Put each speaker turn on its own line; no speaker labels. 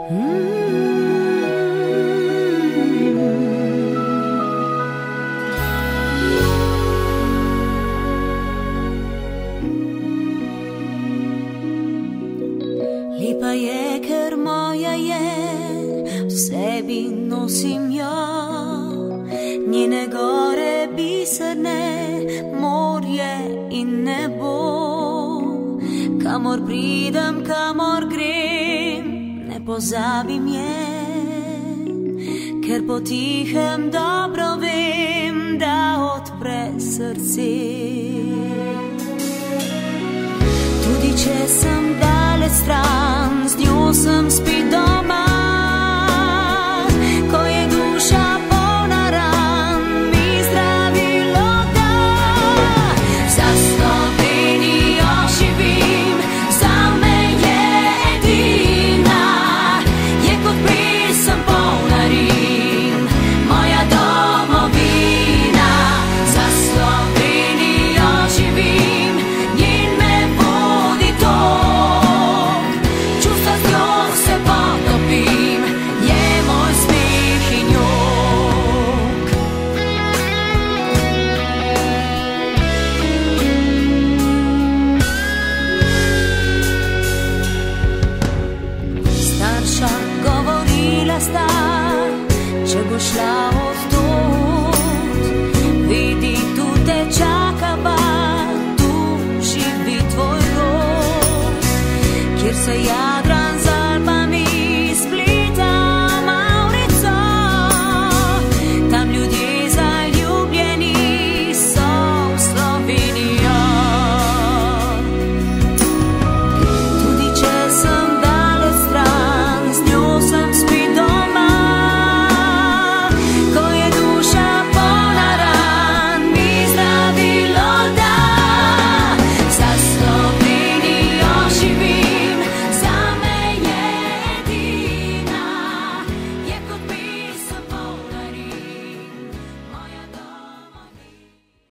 Lepa je, ker moja je, v sebi nosim jo, njene gore biserne, morje in nebo. Kamor pridem, kamor grem, ne pozabim je, ker potihem dobro vem, da odpre srce. Tudi če sem daleč stran, z njo sem spet doma. Ko je duša polna ran, mi zdravilo da. Za Slovenijo živim, zame je edina, je kot pesem polna rim, moja domovina. Za Slovenijo živim, njen me vodi tok, čustva z njo se potopim, je moj smeh in jok. Starša govorila sta, če bo šla od tod, vidi, tu te čaka pa, tu živi tvoj rod, kjer se javi